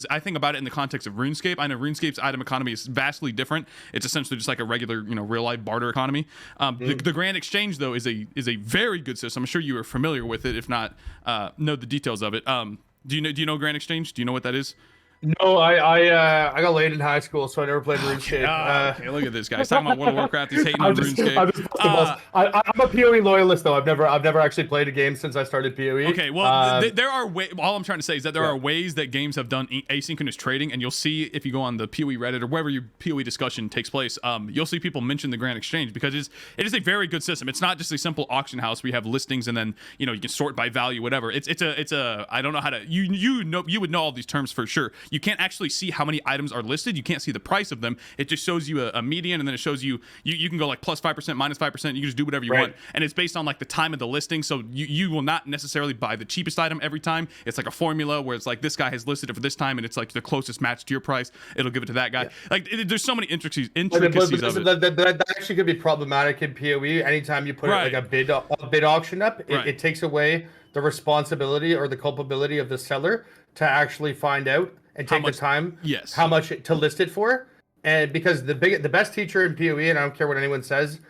I think about it in the context of RuneScape. I know RuneScape's item economy is vastly different. It's essentially just like a regular, real life barter economy. The Grand Exchange though is a very good system. I'm sure you are familiar with it, if not know the details of it. Do you know Grand Exchange? Do you know what that is? No, I got laid in high school, so I never played RuneScape. Okay, look at this guy. He's talking about World of Warcraft. He's hating on RuneScape. I'm a PoE loyalist, though. I've never actually played a game since I started PoE. Okay, well, there are ways. All I'm trying to say is that there are ways that games have done asynchronous trading, and you'll see if you go on the PoE Reddit or wherever your PoE discussion takes place, you'll see people mention the Grand Exchange because it is a very good system. It's not just a simple auction house where you have listings and then you can sort by value, whatever. It's a I don't know how to you would know all these terms for sure. You can't actually see how many items are listed. You can't see the price of them. It just shows you a median, and then it shows you can go like plus 5%, minus 5%. You can just do whatever you want, and it's based on like the time of the listing. So you will not necessarily buy the cheapest item every time. It's like a formula where it's like this guy has listed it for this time, and it's like the closest match to your price. It'll give it to that guy. Like there's so many intricacies of it. That actually could be problematic in PoE. Anytime you put like a bid auction up, it takes away the responsibility or the culpability of the seller to actually find out and take the time how much to list it for. And because the best teacher in PoE, and I don't care what anyone says,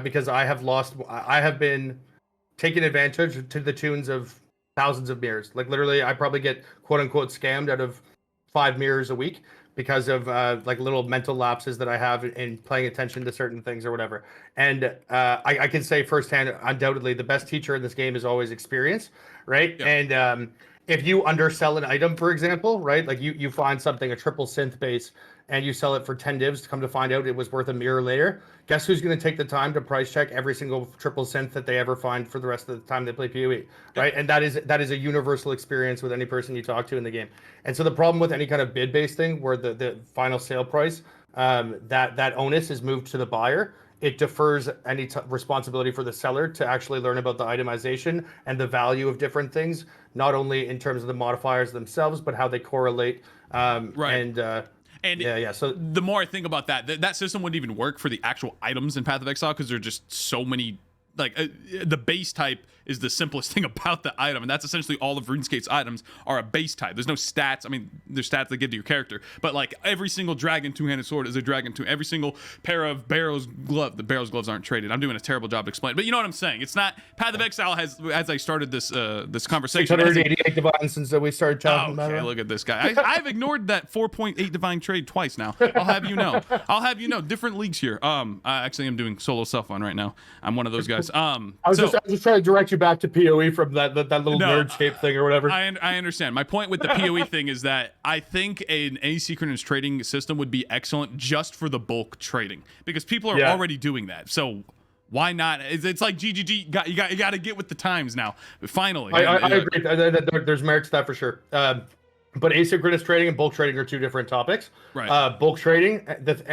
because I have been taken advantage to the tunes of thousands of mirrors. Like literally I probably get quote unquote scammed out of 5 mirrors a week because of like little mental lapses that I have in paying attention to certain things or whatever. And I can say firsthand, undoubtedly, the best teacher in this game is always experience, right? Yeah. And if you undersell an item, for example, right, like you find something, a triple synth base, and you sell it for 10 divs to come to find out it was worth a mirror later, guess who's going to take the time to price check every single triple synth that they ever find for the rest of the time they play PoE, right? And that is a universal experience with any person you talk to in the game. And so the problem with any kind of bid-based thing where the final sale price, that onus is moved to the buyer, it defers any responsibility for the seller to actually learn about the itemization and the value of different things, not only in terms of the modifiers themselves, but how they correlate. So the more I think about that system wouldn't even work for the actual items in Path of Exile because there are just so many. Like the base type is the simplest thing about the item, and that's essentially all of RuneScape's items are a base type. There's no stats. I mean, there's stats that give to your character, but like every single dragon two-handed sword is a dragon two. Every single pair of Barrow's glove. The Barrow's gloves aren't traded. I'm doing a terrible job to explain, but you know what I'm saying. It's not Path of Exile has. As I started this conversation, 688 divine since we started talking about it. Okay, look at this guy. I've ignored that 4.8 divine trade twice now. I'll have you know. Different leagues here. I actually am doing solo self one right now. I'm one of those guys. I was just trying to direct you back to PoE from that little nerdscape thing or whatever. I understand. My point with the PoE thing is that I think an asynchronous trading system would be excellent just for the bulk trading because people are already doing that. So why not? It's like GGG. You got to get with the times now. Finally, I agree. There's merit to that for sure. But asynchronous trading and bulk trading are two different topics. Right. Bulk trading,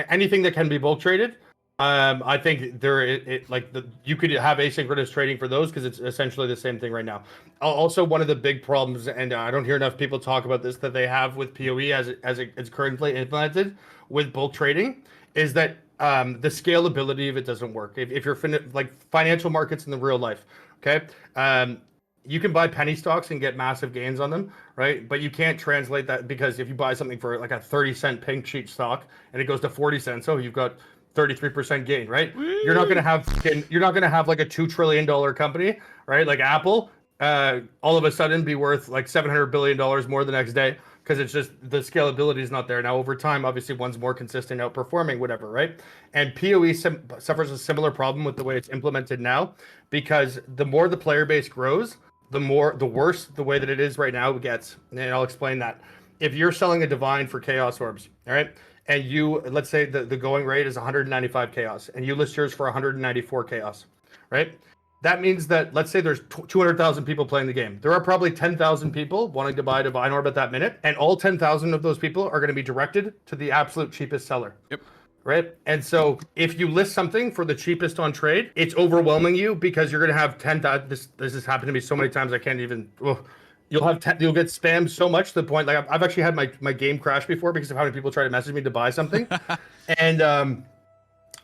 anything that can be bulk traded. I think you could have asynchronous trading for those because it's essentially the same thing right now. Also, one of the big problems, and I don't hear enough people talk about this, that they have with PoE as it's currently implemented with bulk trading, is that the scalability of it doesn't work. If you're like financial markets in the real life, okay, you can buy penny stocks and get massive gains on them, right? But you can't translate that because if you buy something for like a 30-cent pink sheet stock and it goes to 40 cents, so you've got 33% gain, right? Woo! You're not gonna have like a $2 trillion company, right? Like Apple, all of a sudden be worth like $700 billion more the next day because it's just the scalability is not there. Now over time, obviously one's more consistent, outperforming, whatever, right? And PoE suffers a similar problem with the way it's implemented now because the more the player base grows, the worse the way that it is right now gets. And I'll explain that. If you're selling a divine for chaos orbs, all right? And let's say the going rate is 195 chaos, and you list yours for 194 chaos, right? That means that, let's say there's 200,000 people playing the game. There are probably 10,000 people wanting to buy a divine orb at that minute, and all 10,000 of those people are going to be directed to the absolute cheapest seller. Yep. Right? And so if you list something for the cheapest on trade, it's overwhelming you because you're going to have 10,000. This has happened to me so many times I can't even... You'll get spammed so much to the point, like I've actually had my game crash before because of how many people try to message me to buy something. And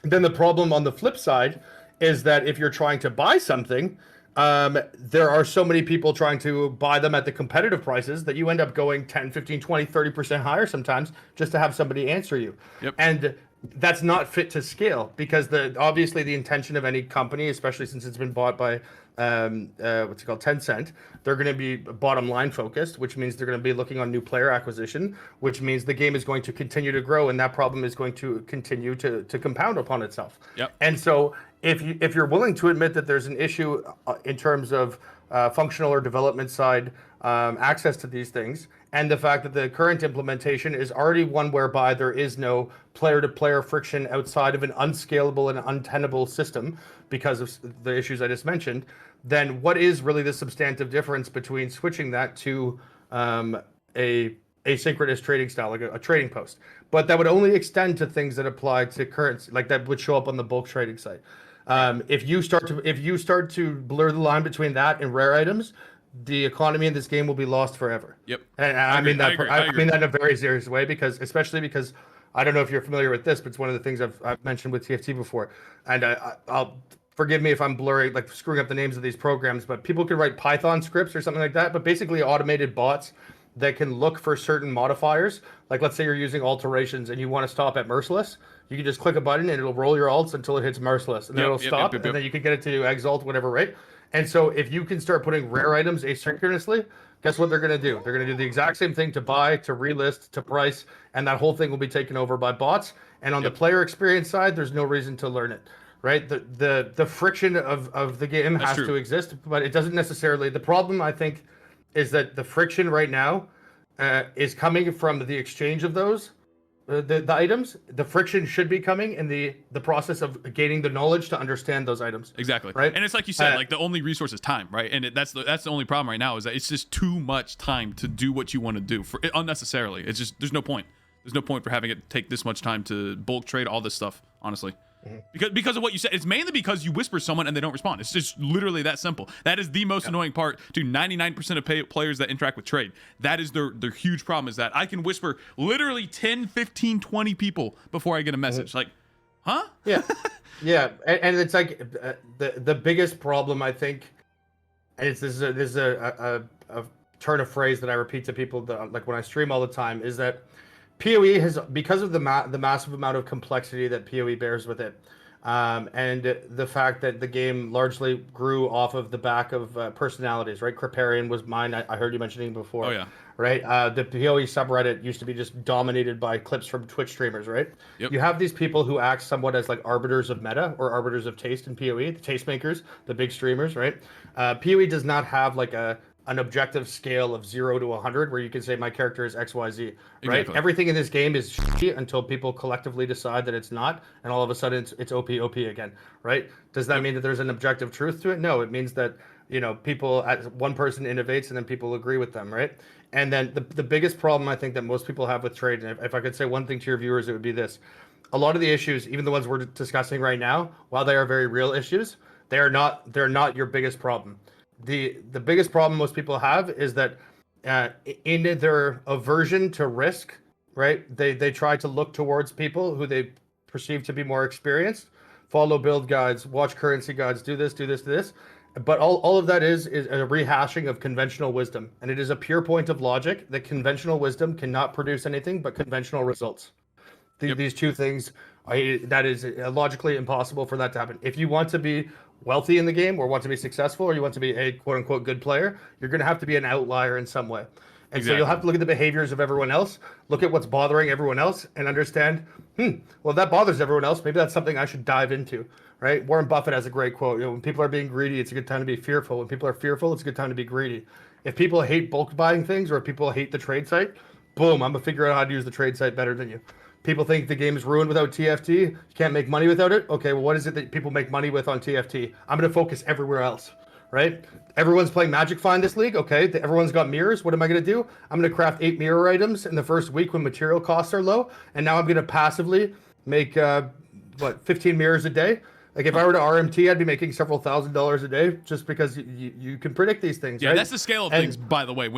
then the problem on the flip side is that if you're trying to buy something, There are so many people trying to buy them at the competitive prices that you end up going 10, 15, 20, 30% higher sometimes just to have somebody answer you. Yep. And that's not fit to scale because obviously the intention of any company, especially since it's been bought by what's it called, Tencent, they're going to be bottom line focused, which means they're going to be looking on new player acquisition, which means the game is going to continue to grow and that problem is going to continue to compound upon itself. Yep. And so if you're willing to admit that there's an issue in terms of functional or development side access to these things, and the fact that the current implementation is already one whereby there is no player-to-player friction outside of an unscalable and untenable system because of the issues I just mentioned, then what is really the substantive difference between switching that to a asynchronous trading style, like a trading post? But that would only extend to things that apply to currency, like that would show up on the bulk trading site. If you start to blur the line between that and rare items, the economy in this game will be lost forever. Yep. And I mean that in a very serious way, especially because I don't know if you're familiar with this, but it's one of the things I've mentioned with TFT before. And I'll forgive me if I'm blurring, like screwing up the names of these programs, but people can write Python scripts or something like that, but basically automated bots that can look for certain modifiers. Like let's say you're using alterations and you want to stop at merciless. You can just click a button and it'll roll your alts until it hits merciless, and then it'll stop, and then you can get it to exalt, whatever, right? And so if you can start putting rare items asynchronously, guess what they're going to do? They're going to do the exact same thing to buy, to relist, to price, and that whole thing will be taken over by bots. And on the player experience side, there's no reason to learn it, right? The friction of the game has to exist, but it doesn't necessarily. The problem, I think, is that the friction right now is coming from the exchange of those. The items, the friction should be coming in the process of gaining the knowledge to understand those items. Exactly. Right. And it's like you said, like the only resource is time, right? And that's the only problem right now is that it's just too much time to do what you want to do for unnecessarily. It's just there's no point. There's no point for having it take this much time to bulk trade all this stuff, honestly. Because of what you said. It's mainly because you whisper someone and they don't respond. It's just literally that simple. That is the most annoying part to 99% of players that interact with trade. That is their huge problem, is that I can whisper literally 10, 15, 20 people before I get a message. Like, huh? Yeah. Yeah. And it's like the biggest problem, I think, and this is a turn of phrase that I repeat to people like when I stream all the time, is that PoE has, because of the massive amount of complexity that PoE bears with it, and the fact that the game largely grew off of the back of personalities, right? Kripparrian was mine. I heard you mentioning before. Oh, yeah. Right? The PoE subreddit used to be just dominated by clips from Twitch streamers, right? Yep. You have these people who act somewhat as like arbiters of meta or arbiters of taste in PoE, the tastemakers, the big streamers, right? PoE does not have like an objective scale of 0 to 100 where you can say my character is XYZ, right? Exactly. Everything in this game is shit until people collectively decide that it's not, and all of a sudden it's OP again, right? Does that mean that there's an objective truth to it? No, it means that, you know, one person innovates and then people agree with them, right? And then the biggest problem I think that most people have with trade, and if I could say one thing to your viewers, it would be this. A lot of the issues, even the ones we're discussing right now, while they are very real issues, they're not your biggest problem. The biggest problem most people have is that in their aversion to risk, right? They try to look towards people who they perceive to be more experienced, follow build guides, watch currency guides, do this. But all of that is a rehashing of conventional wisdom. And it is a pure point of logic that conventional wisdom cannot produce anything but conventional results. These two things, that is logically impossible for that to happen. If you want to be wealthy in the game or want to be successful or you want to be a quote unquote good player, you're going to have to be an outlier in some way. And so you'll have to look at the behaviors of everyone else, look at what's bothering everyone else, and understand, well, that bothers everyone else. Maybe that's something I should dive into, right? Warren Buffett has a great quote. You know, when people are being greedy, it's a good time to be fearful. When people are fearful, it's a good time to be greedy. If people hate bulk buying things or if people hate the trade site, boom, I'm going to figure out how to use the trade site better than you. People think the game is ruined without TFT. You can't make money without it. Okay, well, what is it that people make money with on TFT? I'm going to focus everywhere else, right? Everyone's playing Magic Find this league. Okay, everyone's got mirrors. What am I going to do? I'm going to craft 8 mirror items in the first week when material costs are low. And now I'm going to passively make, 15 mirrors a day? Like if I were to RMT, I'd be making several $1,000s a day just because you can predict these things, Yeah, right? that's the scale of things, by the way,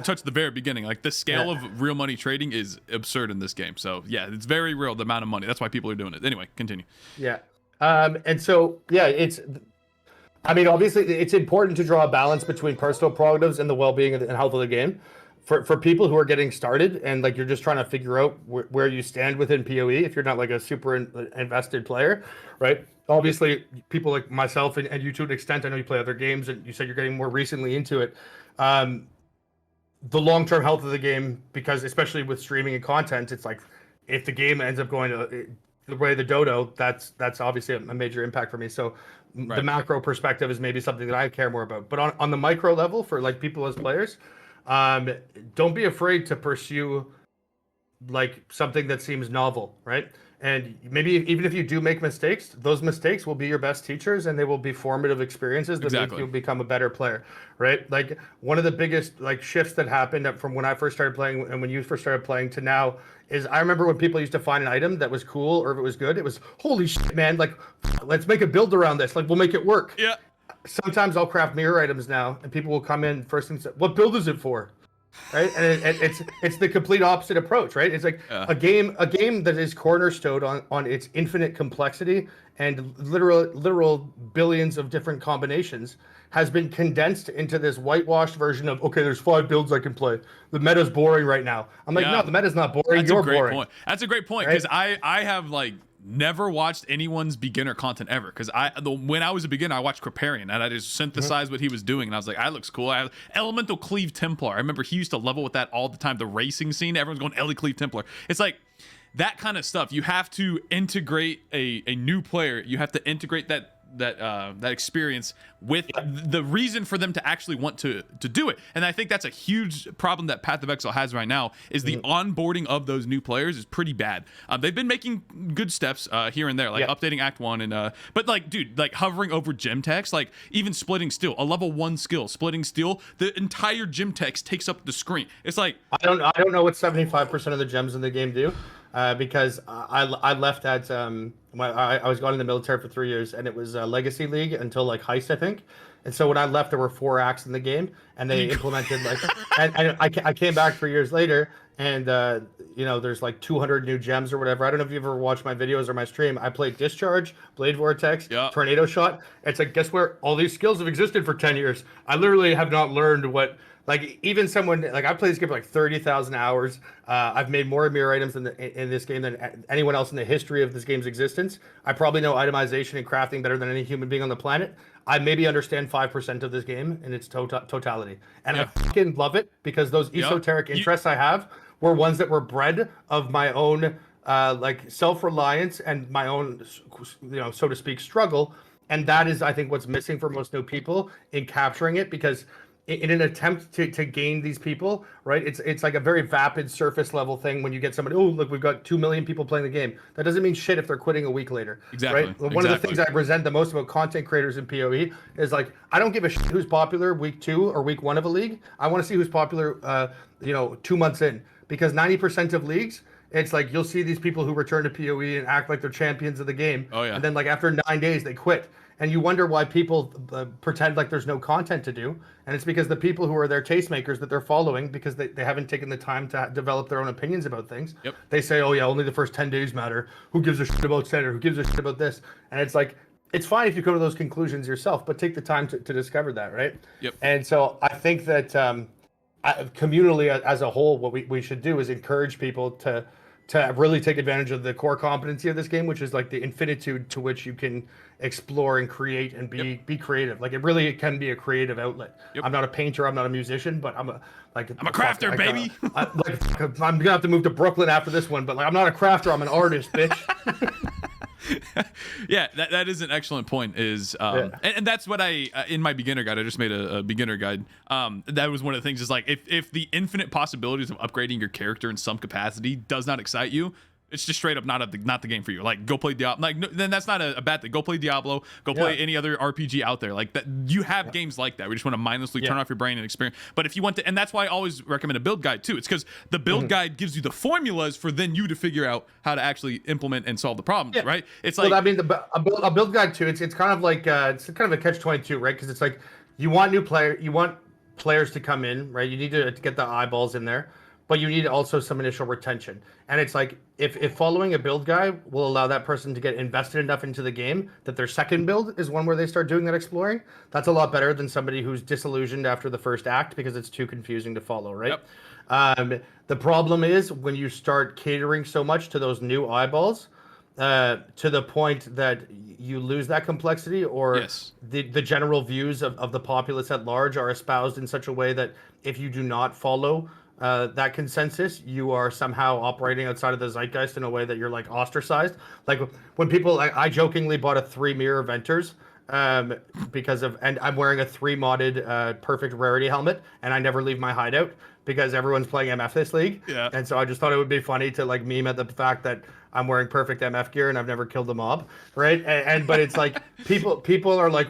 touch the very beginning. Like the scale of real money trading is absurd in this game. So yeah, it's very real, the amount of money. That's why people are doing it. Anyway, continue. Yeah. And so, yeah, I mean, obviously, it's important to draw a balance between personal prerogatives and the well-being and health of the game. For people who are getting started and like you're just trying to figure out where you stand within PoE, if you're not like a super invested player, right? Obviously, people like myself and you to an extent, I know you play other games, and you said you're getting more recently into it. The long-term health of the game, because especially with streaming and content, it's like if the game ends up going to the way of the dodo, that's obviously a major impact for me. So the macro perspective is maybe something that I care more about. But on the micro level, for like people as players, don't be afraid to pursue like something that seems novel, right? And maybe even if you do make mistakes, those mistakes will be your best teachers, and they will be formative experiences that make you become a better player, right? Like one of the biggest like shifts that happened from when I first started playing and when you first started playing to now is I remember when people used to find an item that was cool or if it was good, it was holy shit, man! Like let's make a build around this. Like we'll make it work. Yeah. Sometimes I'll craft mirror items now, and people will come in first and say, "What build is it for?" Right, and it's the complete opposite approach, right? It's like a game that is cornerstoned on its infinite complexity and literal billions of different combinations has been condensed into this whitewashed version of okay, there's 5 builds I can play. The meta's boring right now. I'm like, no, the meta's not boring. That's You're a great boring. point. That's a great point because I have like never watched anyone's beginner content ever because when I was a beginner I watched Kripparrian and I just synthesized what he was doing and I was like, that looks cool. Elemental Cleave Templar, I remember he used to level with that all the time. The racing scene, everyone's going Ellie Cleave Templar. It's like that kind of stuff. You have to integrate a new player. You have to integrate that experience with the reason for them to actually want to do it. And I think that's a huge problem that Path of Exile has right now is the onboarding of those new players is pretty bad. They've been making good steps here and there, like updating Act 1 and but like dude, like hovering over gem text, like even splitting steel, a level 1 skill, splitting steel, the entire gem text takes up the screen. It's like I don't know what 75% of the gems in the game do. Because I left at I was going in the military for 3 years, and it was Legacy League until like Heist, I think. And so when I left, there were 4 acts in the game, and they implemented like, and I came back 3 years later, and there's like 200 new gems or whatever. I don't know if you ever watched my videos or my stream. I played Discharge, Blade Vortex, Tornado Shot. It's like, guess where all these skills have existed for 10 years. I literally have not learned what. Like even someone like I played this game for like 30,000 hours. I've made more mirror items in this game than anyone else in the history of this game's existence. I probably know itemization and crafting better than any human being on the planet. I maybe understand 5% of this game in its totality, and I fucking love it because those esoteric interests I have were ones that were bred of my own like self-reliance and my own, so to speak, struggle. And that is, I think, what's missing for most new people in capturing it because. In an attempt to gain these people, right? It's like a very vapid surface level thing when you get somebody, oh, look, we've got 2 million people playing the game. That doesn't mean shit if they're quitting a week later. Exactly. Right? One of the things I resent the most about content creators in PoE is like, I don't give a shit who's popular week 2 or week 1 of a league. I want to see who's popular, 2 months in, because 90% of leagues, it's like you'll see these people who return to PoE and act like they're champions of the game. Oh, yeah. And then like after 9 days, they quit. And you wonder why people pretend like there's no content to do. And it's because the people who are their tastemakers that they're following, because they haven't taken the time to develop their own opinions about things. Yep. They say, oh, yeah, only the first 10 days matter. Who gives a shit about Center? Who gives a shit about this? And it's like, it's fine if you come to those conclusions yourself, but take the time to discover that, right? Yep. And so I think that communally as a whole, what we should do is encourage people to really take advantage of the core competency of this game, which is like the infinitude to which you can explore and create and be creative. Like it really can be a creative outlet. I'm not a painter, I'm not a musician, but I'm a crafter, baby. I'm gonna have to move to Brooklyn after this one, but like I'm not a crafter, I'm an artist, bitch. Yeah, that is an excellent point. And that's what I in my beginner guide, I just made a beginner guide. That was one of the things is like if the infinite possibilities of upgrading your character in some capacity does not excite you, it's just straight up not the game for you. Like go play Diablo. Like no, then that's not a bad thing. Go play Diablo. Go play any other RPG out there. Like that, you have games like that. We just want to mindlessly turn off your brain and experience. But if you want to, and that's why I always recommend a build guide too. It's because the build guide gives you the formulas for then you to figure out how to actually implement and solve the problems. Right? It's like I mean, a build guide too. It's kind of like it's kind of a catch-22, right? Because it's like you want players to come in, right? You need to get the eyeballs in there. but you need also some initial retention. And it's like if following a build guide will allow that person to get invested enough into the game that their second build is one where they start doing that exploring, that's a lot better than somebody who's disillusioned after the first act because it's too confusing to follow, right? Yep. The problem is when you start catering so much to those new eyeballs, to the point that you lose that complexity, or Yes. the general views of the populace at large are espoused in such a way that if you do not follow that consensus, you are somehow operating outside of the zeitgeist in a way that you're like ostracized. Like when people, I jokingly bought a 3 mirror Venters because of, and I'm wearing a 3 modded perfect rarity helmet, and I never leave my hideout because everyone's playing MF this league. Yeah. And so I just thought it would be funny to like meme at the fact that I'm wearing perfect MF gear and I've never killed a mob, right? And but it's like people are like,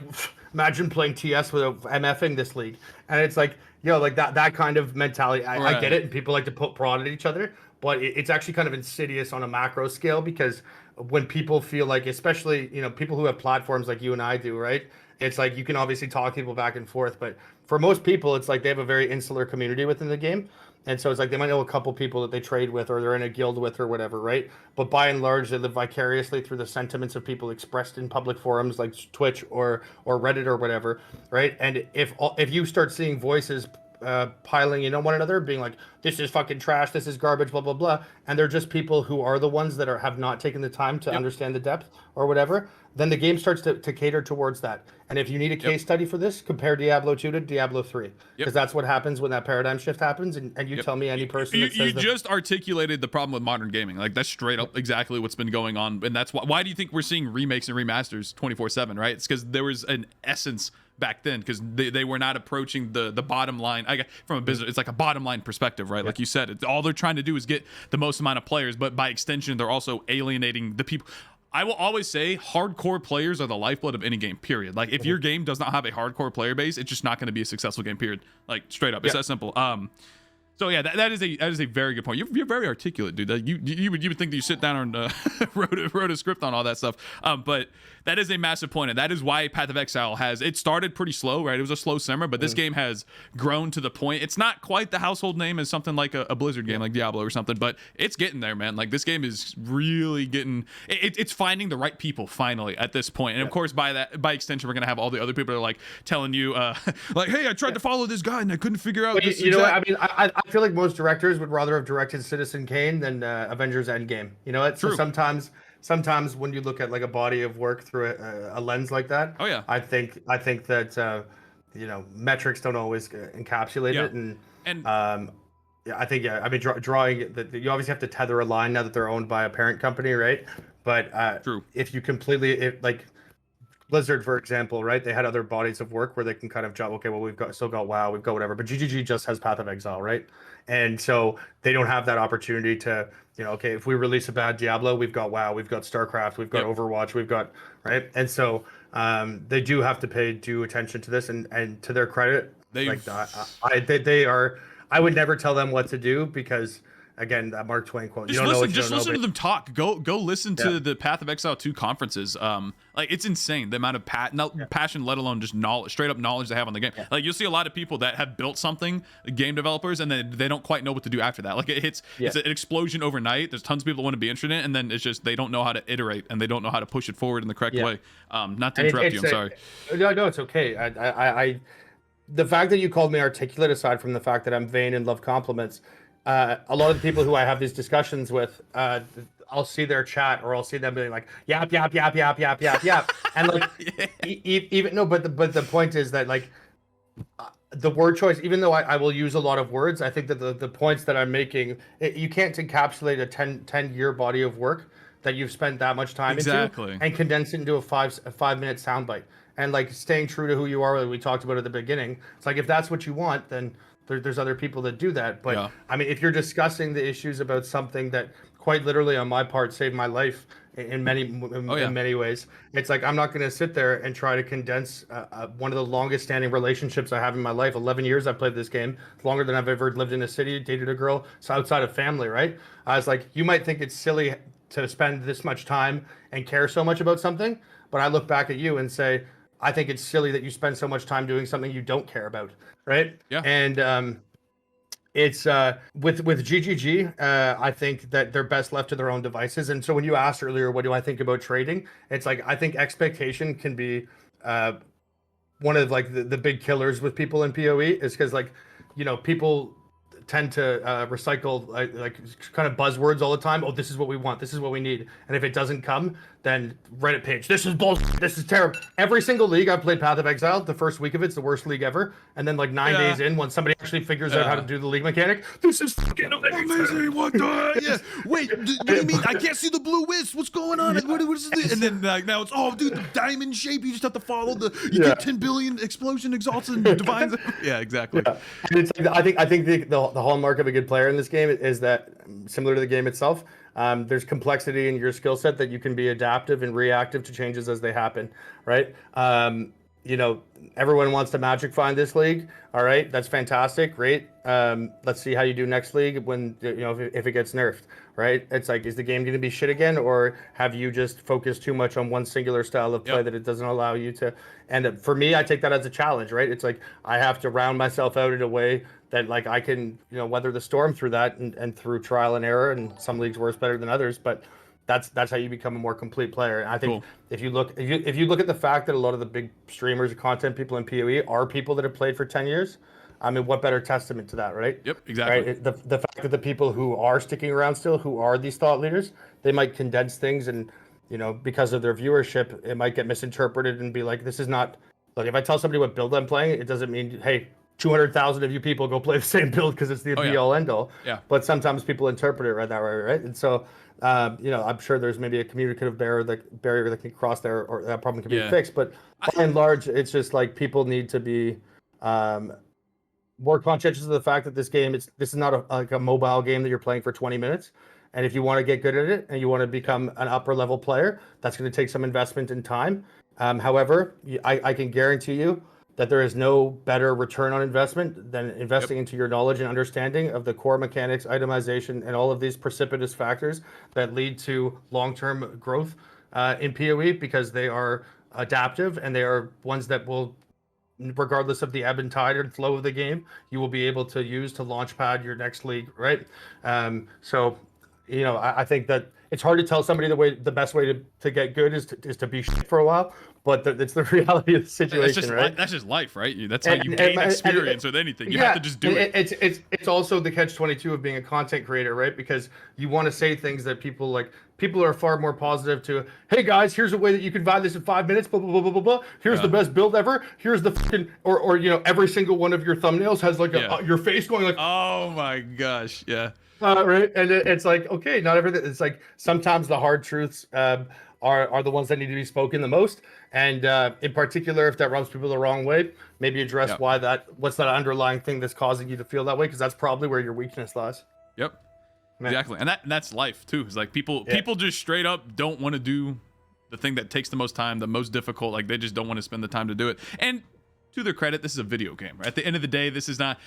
imagine playing TS without MFing this league, and it's like, like that kind of mentality. I get it, and people like to put prod at each other, but it's actually kind of insidious on a macro scale, because when people feel like, especially people who have platforms like you and I do, right? It's like you can obviously talk people back and forth, but for most people, it's like they have a very insular community within the game. And so it's like they might know a couple people that they trade with or they're in a guild with or whatever, right? But by and large, they live vicariously through the sentiments of people expressed in public forums like Twitch or Reddit or whatever, right? And if you start seeing voices piling in on one another, being like, this is fucking trash, this is garbage, blah, blah, blah, and they're just people who are the ones that have not taken the time to understand the depth or whatever, then the game starts to cater towards that. And if you need a case study for this, compare Diablo 2 to Diablo 3, because that's what happens when that paradigm shift happens. And you tell me any person that says you just articulated the problem with modern gaming. Like that's straight up exactly what's been going on, and that's why do you think we're seeing remakes and remasters 24/7, right? It's because there was an essence back then, because they were not approaching the bottom line. From a business, it's like a bottom line perspective, right? Like you said, all they're trying to do is get the most amount of players, but by extension, they're also alienating the people. I will always say hardcore players are the lifeblood of any game, period. Like if your game does not have a hardcore player base, it's just not going to be a successful game, period. Like straight up. It's that simple. So yeah, that is a very good point. You're very articulate, dude. You would think that you sit down and wrote a script on all that stuff. But that is a massive point, and that is why Path of Exile it started pretty slow, right? It was a slow simmer, but this game has grown to the point. It's not quite the household name as something like a Blizzard game like Diablo or something, but it's getting there, man. Like this game is really getting. It's finding the right people finally at this point, and of course by extension, we're gonna have all the other people that are like telling you, like, hey, I tried to follow this guy and I couldn't figure out. This what I mean? I feel like most directors would rather have directed Citizen Kane than Avengers Endgame. You know what? So sometimes when you look at like a body of work through a lens like that, I think that metrics don't always encapsulate it, and I think I mean drawing that you obviously have to tether a line now that they're owned by a parent company, right? But if you like Blizzard, for example, right? They had other bodies of work where they can kind of jump. Okay, well, we've still got WoW, we've got whatever, but GGG just has Path of Exile, right? And so they don't have that opportunity to, okay, if we release a bad Diablo, we've got WoW, we've got StarCraft, we've got Overwatch, we've got right, and so they do have to pay due attention to this, and to their credit, they are. I would never tell them what to do because. Again, that Mark Twain quote. Just listen to them talk. Go listen to the Path of Exile 2 conferences. Like it's insane the amount of passion, let alone just knowledge, straight up knowledge they have on the game. Like you'll see a lot of people that have built something, game developers, and then they don't quite know what to do after that. Like it's an explosion overnight. There's tons of people that want to be interested in it, and then it's just they don't know how to iterate and they don't know how to push it forward in the correct way. Not to interrupt you. I'm sorry. No, it's okay. I the fact that you called me articulate, aside from the fact that I'm vain and love compliments. A lot of the people who I have these discussions with, I'll see their chat or I'll see them being like yap yap yap yap yap yap yap, and like even no, but the point is that like the word choice, even though I will use a lot of words, I think that the points that I'm making, you can't encapsulate a 10-year body of work that you've spent that much time into and condense it into a 5-minute soundbite. And like staying true to who you are, like we talked about at the beginning. It's like if that's what you want, then there's other people that do that. But I mean, if you're discussing the issues about something that quite literally on my part saved my life in many ways, it's like I'm not going to sit there and try to condense one of the longest standing relationships I have in my life. 11 years I've played this game, longer than I've ever lived in a city, dated a girl, so outside of family, right? I was like, you might think it's silly to spend this much time and care so much about something, but I look back at you and say, I think it's silly that you spend so much time doing something you don't care about, right? Yeah. And It's with GGG, I think that they're best left to their own devices. And so when you asked earlier, what do I think about trading? It's like I think expectation can be one of like the big killers with people in PoE is because like people tend to recycle like kind of buzzwords all the time. Oh, this is what we want. This is what we need. And if it doesn't come, then Reddit page. This is bullshit. This is terrible. Every single league I've played Path of Exile, the first week of it's the worst league ever. And then like 9 days in, when somebody actually figures out how to do the league mechanic, this is fucking amazing. What the? Yeah. Wait, what do you mean? I can't see the blue wisp. What's going on? What is this? And then like now it's dude, the diamond shape. You just have to follow you get 10 billion explosion exalts and divines. Yeah, exactly. Yeah. And it's like, I think the hallmark of a good player in this game is that similar to the game itself, there's complexity in your skill set that you can be adaptive and reactive to changes as they happen, right? Everyone wants to magic find this league. All right, that's fantastic. Great. Let's see how you do next league when if it gets nerfed, right? It's like, is the game going to be shit again, or have you just focused too much on one singular style of play that it doesn't allow you to? And for me, I take that as a challenge, right? It's like I have to round myself out in a way that like I can weather the storm through that and through trial and error. And some leagues work better than others, but that's how you become a more complete player. And I think if you look at the fact that a lot of the big streamers and content people in PoE are people that have played for 10 years, I mean, what better testament to that, right? Yep, exactly. Right? The fact that the people who are sticking around still, who are these thought leaders, they might condense things and because of their viewership, it might get misinterpreted and be like, this is not like, if I tell somebody what build I'm playing, it doesn't mean, hey, 200,000 of you people go play the same build because it's the be all end all. Yeah. But sometimes people interpret it right that way, right? And so, I'm sure there's maybe a communicative barrier that can cross there, or that problem can be fixed. But by and large, it's just like people need to be more conscientious of the fact that this is not like a mobile game that you're playing for 20 minutes. And if you want to get good at it and you want to become an upper level player, that's going to take some investment in time. However, I can guarantee you that there is no better return on investment than investing into your knowledge and understanding of the core mechanics, itemization, and all of these precipitous factors that lead to long-term growth in PoE, because they are adaptive and they are ones that will, regardless of the ebb and tide and flow of the game, you will be able to use to launchpad your next league, right? I think that it's hard to tell somebody the best way to get good is to be shit for a while, but it's the reality of the situation, right? That's just life, right? That's how you gain experience with anything. You have to just do it. It's also the catch-22 of being a content creator, right? Because you want to say things that people are far more positive to. Hey guys, here's a way that you can buy this in 5 minutes. Blah blah blah blah blah blah. Here's the best build ever. Here's the fucking or every single one of your thumbnails has like your face going like. Oh my gosh, yeah. Right, and it's like, okay, not everything. It's like sometimes the hard truths are the ones that need to be spoken the most, and in particular, if that rubs people the wrong way, maybe address what's that underlying thing that's causing you to feel that way, because that's probably where your weakness lies. Yep, exactly, and that's life too. It's like people just straight up don't want to do the thing that takes the most time, the most difficult. Like they just don't want to spend the time to do it. And to their credit, this is a video game. Right? At the end of the day, this is not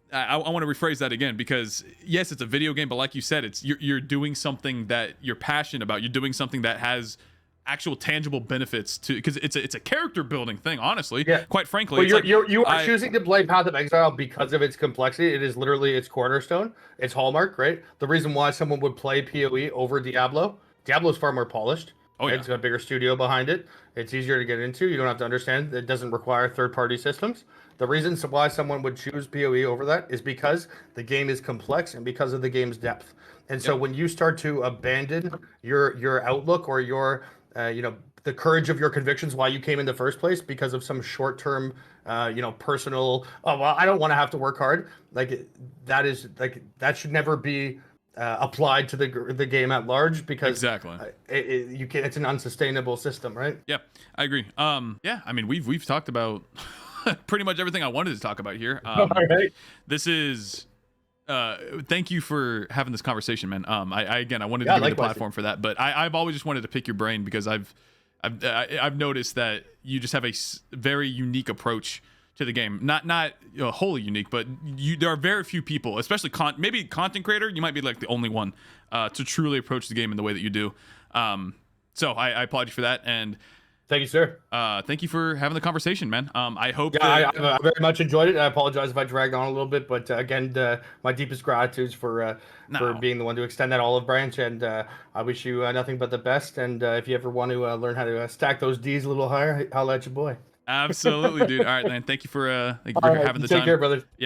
I want to rephrase that again, because yes, it's a video game, but like you said, it's you're doing something that you're passionate about. You're doing something that has actual tangible benefits to, because it's a character building thing, honestly. Yeah. Quite frankly, well, you are choosing to play Path of Exile because of its complexity. It is literally its cornerstone, its hallmark, right? The reason why someone would play PoE over Diablo is far more polished. Oh, yeah. It's got a bigger studio behind it. It's easier to get into. You don't have to understand. It doesn't require third-party systems. The reason why someone would choose PoE over that is because the game is complex and because of the game's depth. And so when you start to abandon your outlook or your the courage of your convictions, why you came in the first place, because of some short-term personal, I don't want to have to work hard, that should never be applied to the game at large, because exactly it's an unsustainable system, right? Yeah, I agree. I mean, we've talked about pretty much everything I wanted to talk about here. All right. This is thank you for having this conversation, man. I wanted to give you the platform for that, but I've always just wanted to pick your brain, because I've noticed that you just have a very unique approach to the game. Not wholly unique, but there are very few people, especially maybe content creator, you might be like the only one to truly approach the game in the way that you do. So I applaud you for that. And Thank you, sir. Thank you for having the conversation, man. I hope Yeah, that I very much enjoyed it. I apologize if I dragged on a little bit, but again, my deepest gratitude for No. being the one to extend that olive branch, and I wish you nothing but the best. And if you ever want to learn how to stack those D's a little higher, I'll let you boy. absolutely, dude. All right, man. Thank you for All right, having the take time. care, brother.